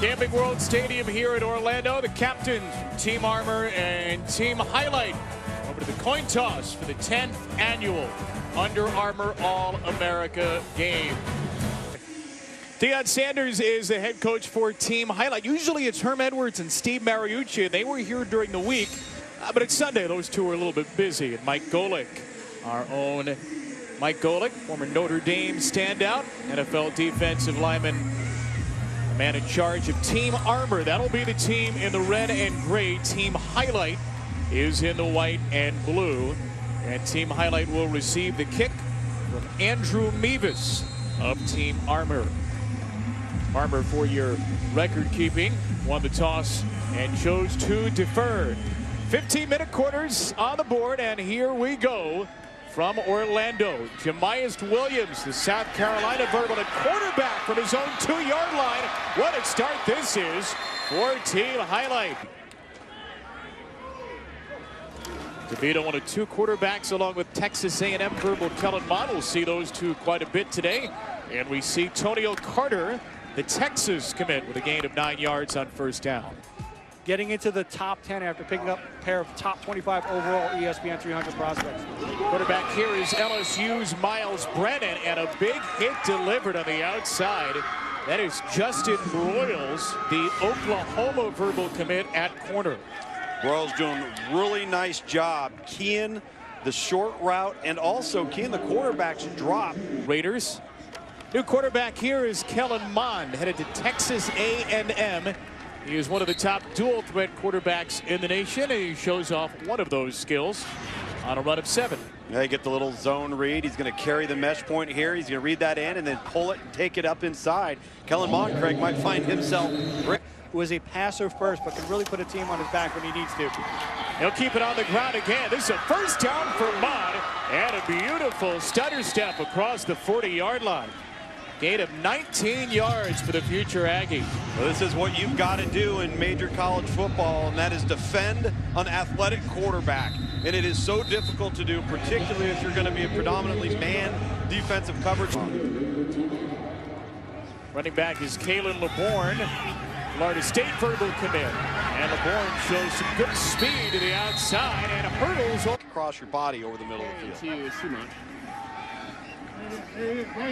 Camping World Stadium here in Orlando. The captains, Team Armour and Team Highlight, over to the coin toss for the 10th annual Under Armour All-America Game. Deion Sanders is the head coach for Team Highlight. Usually it's Herm Edwards and Steve Mariucci. They were here during the week, but it's Sunday. Those two are a little bit busy. And Mike Golick, our own Mike Golick, former Notre Dame standout, NFL defensive lineman, the man in charge of Team Armour. That'll be the team in the red and gray. Team Highlight is in the white and blue. And Team Highlight will receive the kick from Andrew Mevis of Team Armour. Armour, for your record keeping, won the toss and chose to defer. 15-minute quarters on the board, and here we go from Orlando. Jamias Williams, the South Carolina verbal, a quarterback from his own 2-yard line. What a start this is for Team Highlight. DeVito, one of two quarterbacks, along with Texas A&M verbal Kellen Mond. We'll see those two quite a bit today. And we see Tonio Carter, the Texas commit, with a gain of 9 yards on first down. Getting into the top 10 after picking up a pair of top 25 overall ESPN 300 prospects. Quarterback here is LSU's Miles Brennan, and a big hit delivered on the outside. That is Justin Broyles, the Oklahoma verbal commit, at corner. Broyles doing a really nice job keying the short route and also keying the quarterback's drop. Raiders. New quarterback here is Kellen Mond, headed to Texas A&M. He is one of the top dual threat quarterbacks in the nation, and he shows off one of those skills on a run of 7. Yeah, you get the little zone read. He's going to carry the mesh point here. He's going to read that in and then pull it and take it up inside. Kellen Mond, Craig, might find himself who is a passer first, but can really put a team on his back when he needs to. He'll keep it on the ground again. This is a first down for Mond, and a beautiful stutter step across the 40-yard line. Gain of 19 yards for the future Aggie. Well, this is what you've got to do in major college football, and that is defend an athletic quarterback. And it is so difficult to do, particularly if you're going to be a predominantly man defensive coverage. Running back is Kalen LeBourne, Florida State verbal commit. And LeBourne shows some good speed to the outside and hurdles across your body over the middle of the field.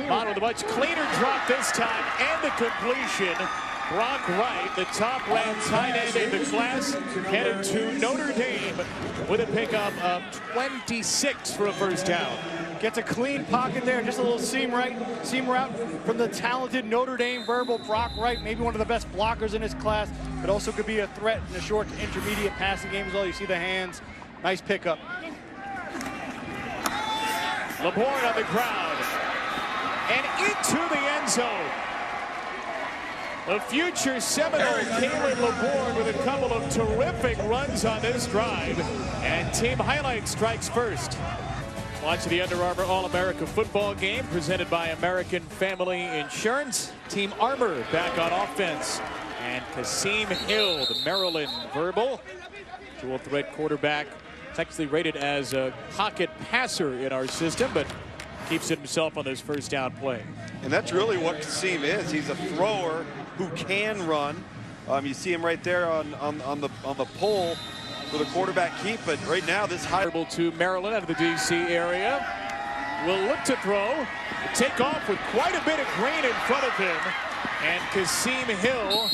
Mond with a much cleaner drop this time, and the completion. Brock Wright, the top-ranked tight end in the class, headed to Notre Dame with a pickup of 26 for a first down. Gets a clean pocket there, just a little seam route from the talented Notre Dame verbal Brock Wright, maybe one of the best blockers in his class, but also could be a threat in the short to intermediate passing game as well. You see the hands, nice pickup. LeBourne on the ground and into the end zone. The future Seminole, Kalen LeBourne, with a couple of terrific runs on this drive, and Team Highlight strikes first. Watching the Under Armour All-America football game presented by American Family Insurance. Team Armour back on offense, and Kasim Hill, the Maryland verbal, dual threat quarterback. It's actually rated as a pocket passer in our system, but keeps it himself on this first down play. And that's really what Kasim is. He's a thrower who can run. You see him right there on the pole for the quarterback keep, but right now this high to Maryland out of the DC area. Will look to throw, take off with quite a bit of grain in front of him, and Kasim Hill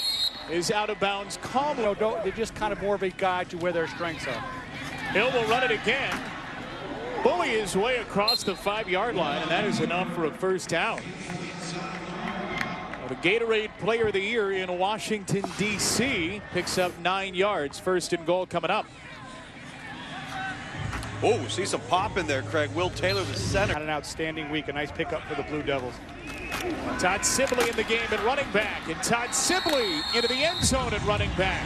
is out of bounds calmly. They're just kind of more of a guide to where their strengths are. Hill will run it again. Bully his way across the 5-yard line, and that is enough for a first down. Well, the Gatorade Player of the Year in Washington, D.C. picks up 9 yards. First and goal coming up. Oh, see some pop in there, Craig. Will Taylor, the center. Had an outstanding week. A nice pickup for the Blue Devils. Todd Sibley in the game at running back, and Todd Sibley into the end zone at running back.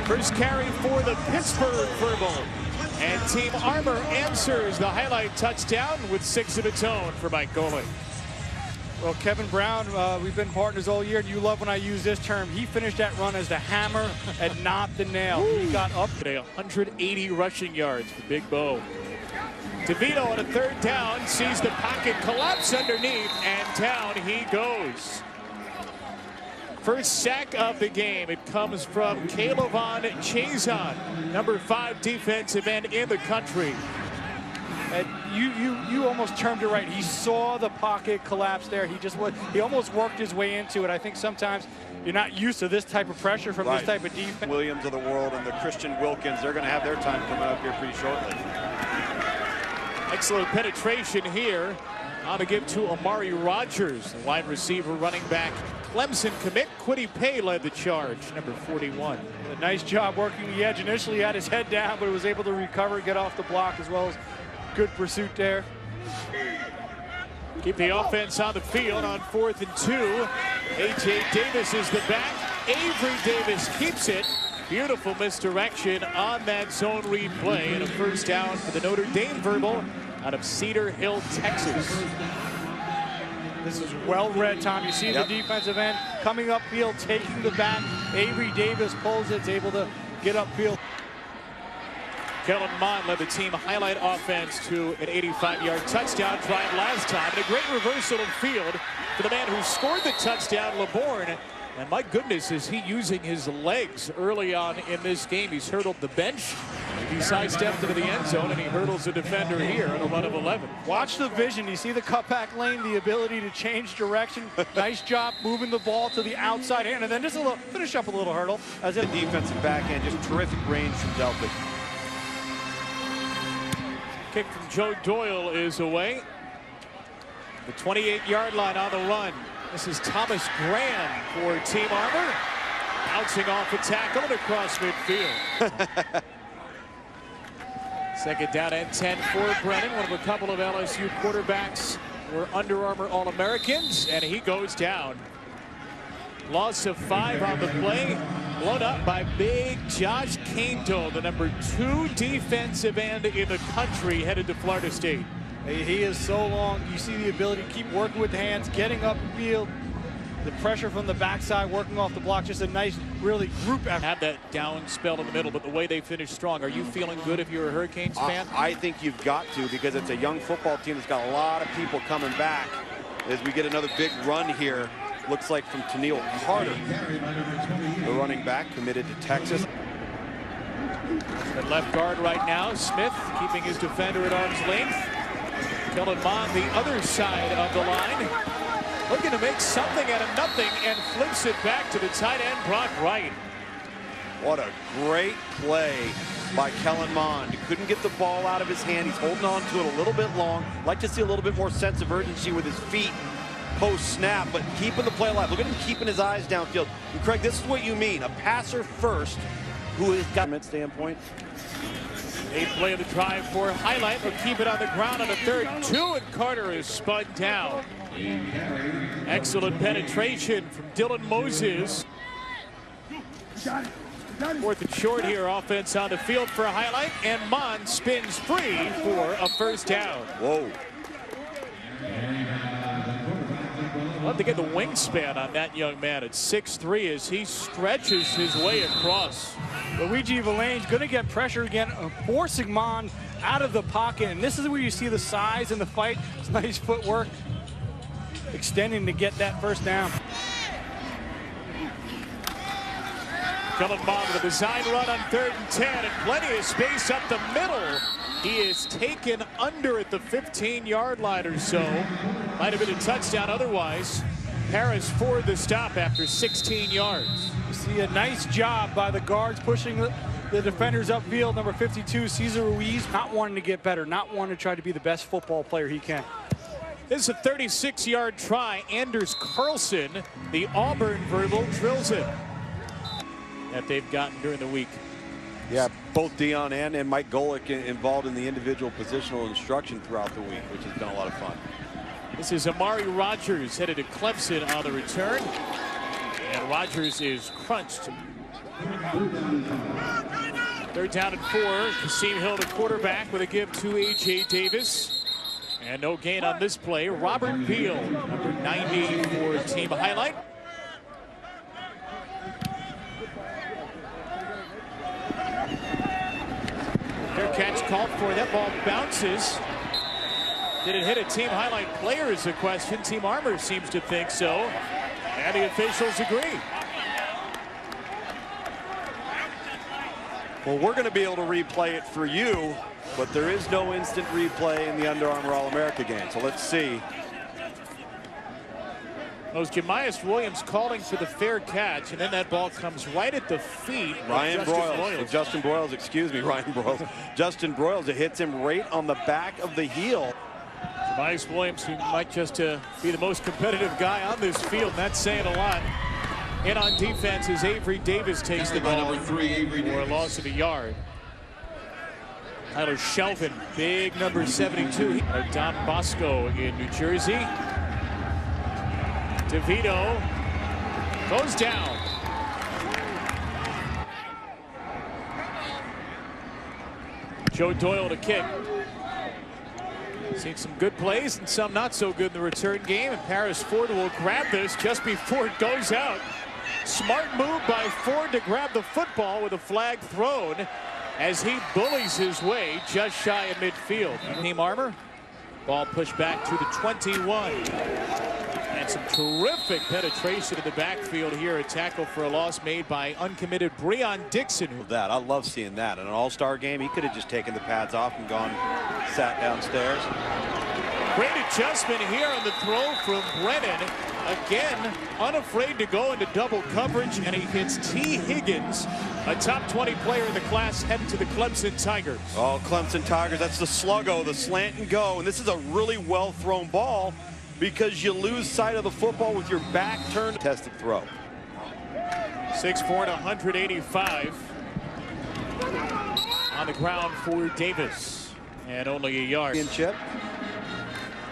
First carry for the Pittsburgh verbal. And Team Armour answers the Highlight touchdown with 6 of its own for Mike Golick. Well, Kevin Brown, we've been partners all year, and you love when I use this term. He finished that run as the hammer and not the nail. He got up today, 180 rushing yards for Big Bo. DeVito on a third down, sees the pocket collapse underneath, and down he goes. First sack of the game. It comes from Calevon Chazon, number 5 defensive end in the country. And you almost termed it right. He saw the pocket collapse there. He almost worked his way into it. I think sometimes you're not used to this type of pressure from this type of defense. Williams of the world and the Christian Wilkins, they're going to have their time coming up here pretty shortly. Excellent penetration here. On the give to Amari Rogers, the wide receiver, running back. Clemson commit Kwity Paye led the charge, number 41. A nice job working the edge. Initially had his head down, but was able to recover, get off the block, as well as good pursuit there. Keep the offense on the field on 4th and 2. A.J. Davis is the back. Avery Davis keeps it. Beautiful misdirection on that zone read play, and a first down for the Notre Dame verbal out of Cedar Hill, Texas. This is well read, Tom. You see the defensive end coming upfield, taking the back. Avery Davis pulls it, is able to get upfield. Kellen Mond led the team highlight offense to an 85-yard touchdown drive last time, and a great reversal of field for the man who scored the touchdown, LeBourne. And my goodness, is he using his legs early on in this game. He's hurdled the bench, he sidestepped into the end zone, and he hurdles a defender here at a run of 11. Watch the vision. You see the cutback lane, the ability to change direction. Nice job moving the ball to the outside hand, and then just a little finish up a little hurdle. As the defensive back end, just terrific range from Delpit. Kick from Joe Doyle is away. The 28-yard line on the run. This is Thomas Graham for Team Armour. Bouncing off a tackle and across midfield. Second down and 10 for Brennan. One of a couple of LSU quarterbacks were Under Armour All-Americans, and he goes down. Loss of 5 on the play. Blown up by big Josh Cainto, the number 2 defensive end in the country, headed to Florida State. He is so long. You see the ability to keep working with the hands, getting upfield, the pressure from the backside, working off the block. Just a nice, really group effort. Had that down spell in the middle, but the way they finished strong. Are you feeling good if you're a Hurricanes fan? I think you've got to, because it's a young football team that's got a lot of people coming back as we get another big run here. Looks like from Tennille Carter, the running back committed to Texas. At left guard right now, Smith keeping his defender at arm's length. Kellen Mond the other side of the line, looking to make something out of nothing, and flips it back to the tight end, Brock Wright. What a great play by Kellen Mond. He couldn't get the ball out of his hand. He's holding on to it a little bit long. Like to see a little bit more sense of urgency with his feet post-snap, but keeping the play alive. Look at him keeping his eyes downfield. And Craig, this is what you mean. A passer first who has got a standpoint. 8th play of the drive for highlight. Will keep it on the ground on a 3rd and 2, and Carter is spun down. Excellent penetration from Dylan Moses. 4th and short here. Offense on the field for a highlight, and Mond spins free for a first down. Whoa. Love to get the wingspan on that young man at 6'3" as he stretches his way across. Luigi Villain's going to get pressure again, forcing Mond out of the pocket. And this is where you see the size and the fight. It's nice footwork, extending to get that first down. Kellen Mond with a design run on 3rd and 10, and plenty of space up the middle. He is taken under at the 15-yard line or so. Might have been a touchdown otherwise. Harris for the stop after 16 yards. You see a nice job by the guards pushing the defenders upfield. Number 52, Cesar Ruiz, not wanting to get better, not wanting to try to be the best football player he can. This is a 36-yard try. Anders Carlson, the Auburn verbal, drills it. That they've gotten during the week. Yeah, both Dion and Mike Golick involved in the individual positional instruction throughout the week, which has been a lot of fun. This is Amari Rogers headed to Clemson on the return. And Rogers is crunched. 3rd down and 4. Kasim Hill, the quarterback, with a give to A.J. Davis. And no gain on this play. Robert Beal, number 90 for team highlight. Fair catch called for. That ball bounces. Did it hit a team highlight player is the question. Team Armour seems to think so. And the officials agree. Well, we're going to be able to replay it for you, but there is no instant replay in the Under Armour All-America game. So let's see. It was Jemias Williams calling for the fair catch, and then that ball comes right at the feet of Ryan Broyles. Justin Broyles, excuse me, Ryan Broyles. Justin Broyles, it hits him right on the back of the heel. Jemias Williams, who might just be the most competitive guy on this field, and that's saying a lot. And on defense, as Avery Davis takes the ball for a loss of a yard. Tyler Shelvin, big number 72. Don Bosco in New Jersey. DeVito goes down. Joe Doyle to kick. Seen some good plays and some not so good in the return game, and Paris Ford will grab this just before it goes out. Smart move by Ford to grab the football with a flag thrown as he bullies his way just shy of midfield. Team Armour, ball pushed back to the 21. And some terrific penetration in the backfield here. A tackle for a loss made by uncommitted Breon Dixon. That, I love seeing that. In an all-star game, he could have just taken the pads off and gone, sat downstairs. Great adjustment here on the throw from Brennan. Again, unafraid to go into double coverage, and he hits T. Higgins, a top 20 player in the class, heading to the Clemson Tigers. Oh, Clemson Tigers, that's the sluggo, the slant and go. And this is a really well-thrown ball because you lose sight of the football with your back turned. Tested throw. 6'4" and 185. On the ground for Davis. And only a yard. In chip.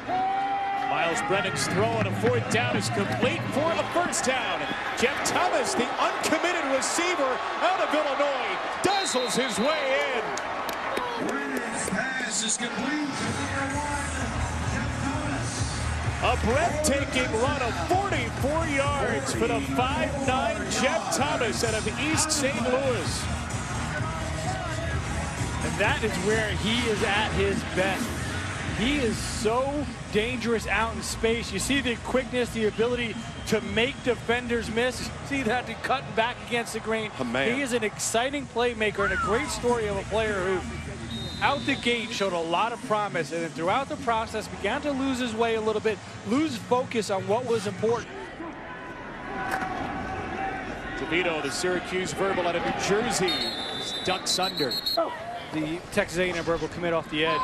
Miles Brennan's throw on a fourth down is complete for a first down. Jeff Thomas, the uncommitted receiver out of Illinois, dazzles his way in. Brennan's pass is complete to number 1, Jeff Thomas. A breathtaking run of 44 yards for the 5'9" Jeff Thomas out of East St. Louis. And that is where he is at his best. He is so dangerous out in space. You see the quickness, the ability to make defenders miss. You see that to cut back against the grain. Oh, man. He is an exciting playmaker and a great story of a player who out the gate showed a lot of promise, and then throughout the process began to lose his way a little bit, lose focus on what was important. DeVito, the Syracuse verbal out of New Jersey, ducks under. The Texas A&M verbal commit off the edge.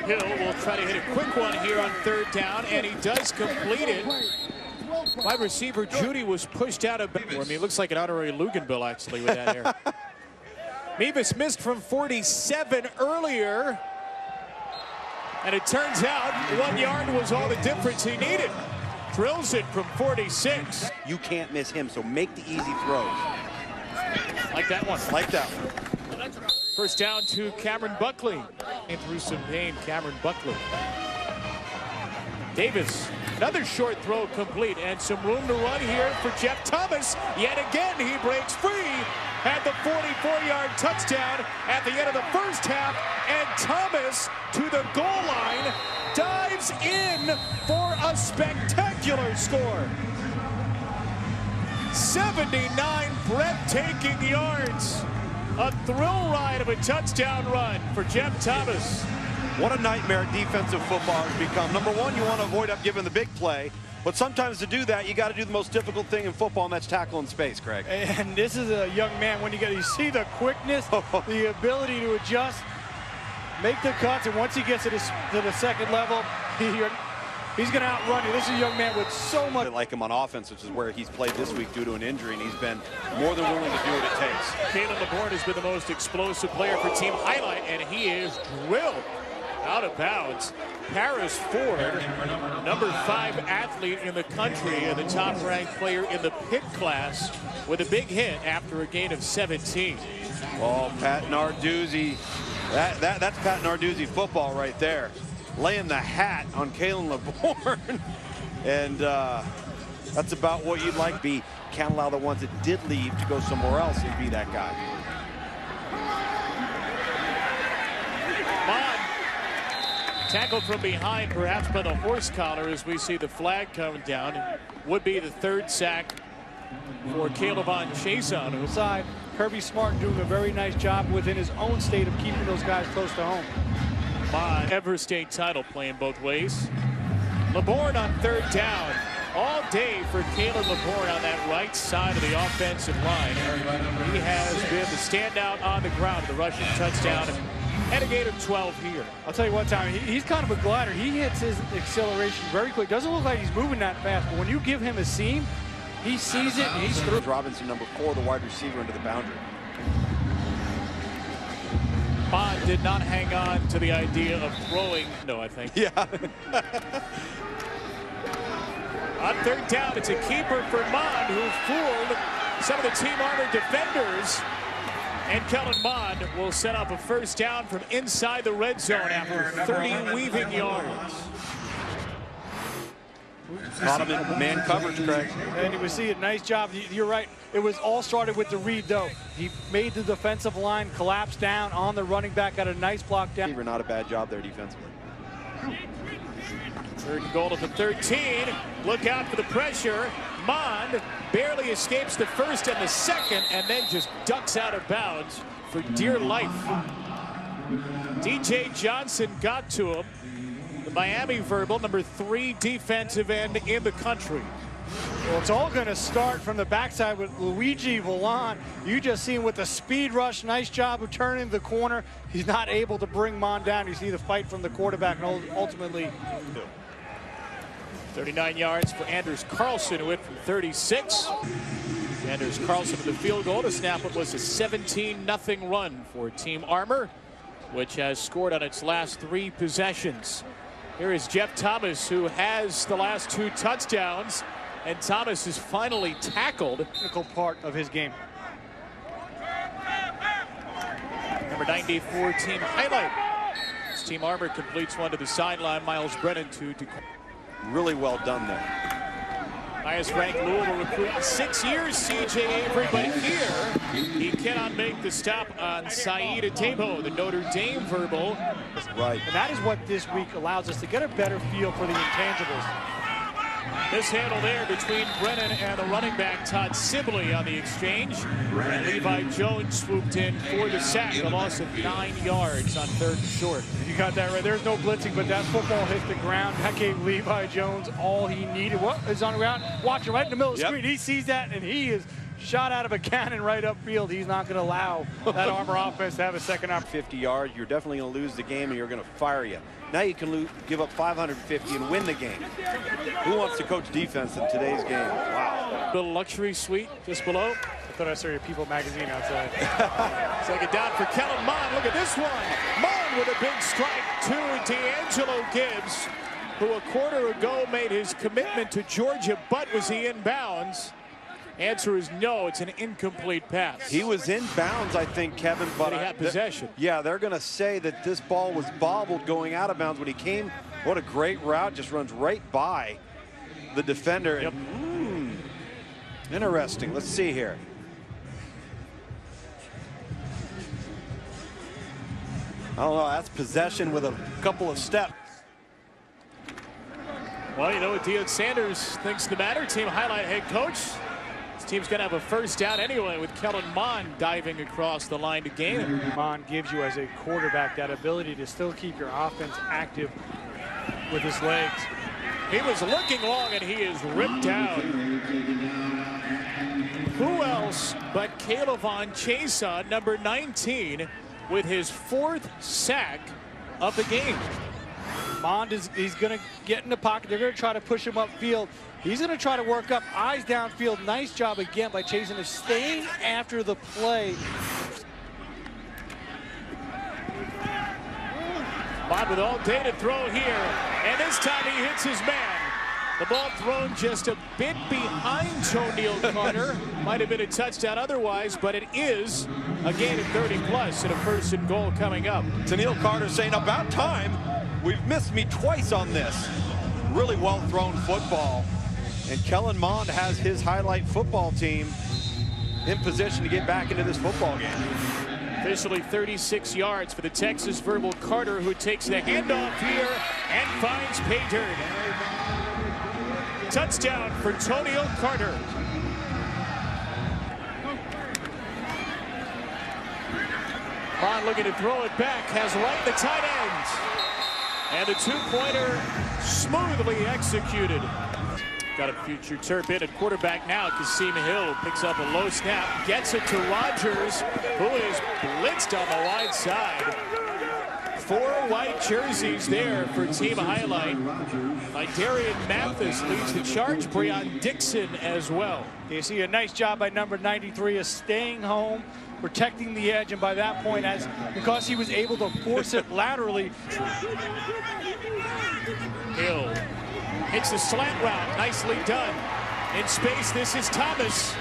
Hill will try to hit a quick one here on third down, and he does complete it. Wide receiver Judy was pushed out of bounds. I mean, it looks like an honorary Luganville, actually, with that hair. Mevis missed from 47 earlier, and it turns out 1 yard was all the difference he needed. Drills it from 46. You can't miss him, so make the easy throws. Like that one. Like that one. First down to Cameron Buckley. And through some pain, Cameron Buckley. Davis, another short throw complete, and some room to run here for Jeff Thomas. Yet again, he breaks free. Had the 44-yard touchdown at the end of the first half, and Thomas to the goal line dives in for a spectacular score. 79 breathtaking yards. A thrill ride of a touchdown run for Jeff Thomas. What a nightmare defensive football has become. Number one, you want to avoid up giving the big play, but sometimes to do that, you got to do the most difficult thing in football, and that's tackle in space, Craig. And this is a young man, when you see the quickness, the ability to adjust, make the cuts, and once he gets to the second level, he's going to outrun you. This is a young man with so much. I like him on offense, which is where he's played this week due to an injury, and he's been more than willing to do what it takes. Kalen LeBourne has been the most explosive player for Team Highlight, and he is drilled out of bounds. Paris Ford, number 5 athlete in the country and the top-ranked player in the pit class, with a big hit after a gain of 17. Oh, Pat Narduzzi. That's Pat Narduzzi football right there. Laying the hat on Kalen LeBourne. And that's about what you'd like to be. Can't allow the ones that did leave to go somewhere else and be that guy. Bond tackled from behind, perhaps by the horse collar, as we see the flag coming down. would be the third sack for Caleb on Chason. Side, Kirby Smart doing a very nice job within his own state of keeping those guys close to home. Ever state title playing both ways. LeBourne on third down. All day for Caleb LeBourne on that right side of the offensive line. He has been the standout on the ground, the rushing touchdown, and a gain of 12 here. I'll tell you what, Tommy, he's kind of a glider. He hits his acceleration very quick. Doesn't look like he's moving that fast, but when you give him a seam, he sees it and he's through. Robinson, number 4, the wide receiver, into the boundary. Bond did not hang on to the idea of throwing. No, I think. Yeah. On third down, it's a keeper for Mond, who fooled some of the Team Armor defenders. And Kellen Mond will set up a first down from inside the red zone after 30 weaving yards. Caught him in man coverage, Craig. And you will see a nice job. You're right. It was all started with the read, though. He made the defensive line collapse down on the running back, got a nice block down. Not a bad job there defensively. Third and goal to the 13. Look out for the pressure. Mond barely escapes the first and the second, and then just ducks out of bounds for dear life. DJ Johnson got to him. The Miami Verbal, number 3 defensive end in the country. Well, it's all going to start from the backside with Luigi Vallon. You just see him with the speed rush. Nice job of turning the corner. He's not able to bring Mond down. You see the fight from the quarterback, and ultimately 39 yards for Anders Carlson, who hit from 36. Anders Carlson with the field goal to snap what was a 17-0 run for Team Armor, which has scored on its last 3 possessions. Here is Jeff Thomas, who has the last 2 touchdowns, and Thomas is finally tackled. Critical part of his game. Number 94 team highlight. As Team Armor completes one to the sideline. Miles Brennan to Really well done there. highest ranked Louisville recruit in 6 years, C.J. Avery, but here he cannot make the stop on Saeed Atebo, the Notre Dame Verbal. Right. And that is what this week allows us to get a better feel for the intangibles. This handle there between Brennan and the running back Todd Sibley on the exchange. And Levi Jones swooped in for the sack, a loss of 9 yards on 3rd and short. You got that right. There's no blitzing, but that football hit the ground. That gave Levi Jones all he needed. What is on the ground? Watch it right in the middle of the screen. He sees that, and he is shot out of a cannon right upfield. He's not going to allow that Armor offense to have a second up. 50 yards, you're definitely going to lose the game, and you're going to fire you. Now you can give up 550 and win the game. Who wants to coach defense in today's game? Wow. Little luxury suite just below. I thought I saw your People magazine outside. Second down for Kellen Mond. Look at this one. Mond with a big strike to D'Angelo Gibbs, who a quarter ago made his commitment to Georgia, but was he in bounds? Answer is no. It's an incomplete pass. He was in bounds, I think, Kevin, but he had possession. Yeah, they're going to say that this ball was bobbled going out of bounds when he came. What a great route, just runs right by the defender. Yep. Interesting. Let's see here. I don't know, that's possession with a couple of steps. Well, you know what Deion Sanders thinks the matter. Team highlight head coach. This team's going to have a first down anyway with Kellen Mond diving across the line to gain it. Mond gives you as a quarterback that ability to still keep your offense active with his legs. He was looking long and he is ripped down. Who else but Caleb Chason, number 19, with his 4th sack of the game. Mond he's going to get in the pocket. They're going to try to push him upfield. He's going to try to work up, eyes downfield. Nice job again by Chason of staying after the play. Mond with all day to throw here, and this time he hits his man. The ball thrown just a bit behind Toniel Carter. Might have been a touchdown otherwise, but it is a gain of 30+ and a 1st and goal coming up. Toniel Carter saying, about time. We've missed me twice on this. Really well thrown football. And Kellen Mond has his highlight football team in position to get back into this football game. Officially 36 yards for the Texas Verbal Carter, who takes the handoff here and finds pay dirt. Touchdown for Tonio Carter. Bond looking to throw it back, has Wright the tight end. And the two-pointer smoothly executed. Got a future Terp in at quarterback now. Kasim Hill picks up a low snap, gets it to Rogers, who is blitzed on the wide side. 4 white jerseys there for Team Highlight. Darian Mathis leads the charge. Breon Dixon as well. You see a nice job by number 93 of staying home, protecting the edge, and by that point, because he was able to force it laterally. Hill hits the slant route, nicely done. In space, this is Thomas.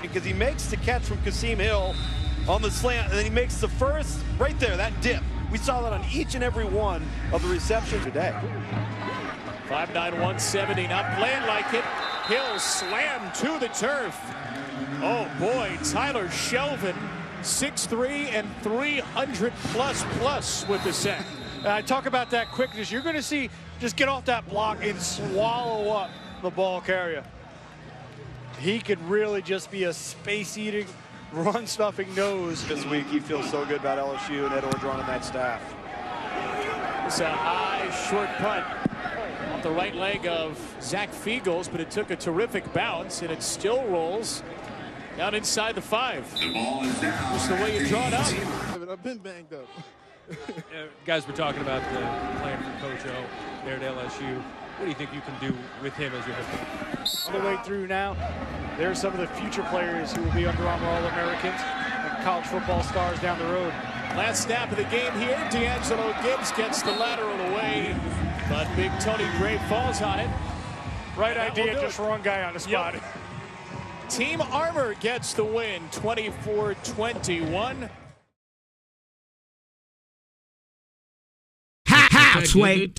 Because he makes the catch from Kasim Hill on the slant, and then he makes the first, right there, that dip. We saw that on each and every one of the receptions today. 5'9", 170, not playing like it. Hill slammed to the turf. Oh boy, Tyler Shelvin, 6'3" and 300 plus with the sack. I talk about that quickness. You're going to see, just get off that block and swallow up the ball carrier. He could really just be a space-eating, run-stuffing nose. This week, he feels so good about LSU and Ed Orgeron and that staff. It's a high, short punt off the right leg of Zach Fiegels, but it took a terrific bounce, and it still rolls down inside the 5. The ball is down. Just the way you draw it up. I've been banged up. Guys, we're talking about the plan for Coach O there at LSU. What do you think you can do with him as your head coach? All the way through now, there's some of the future players who will be Under Armour All-Americans and college football stars down the road. Last snap of the game here, D'Angelo Gibbs gets the lateral away, but big Tony Gray falls on it. Right idea, just wrong guy on the spot. Yep. Team Armour gets the win, 24-21. Halfway.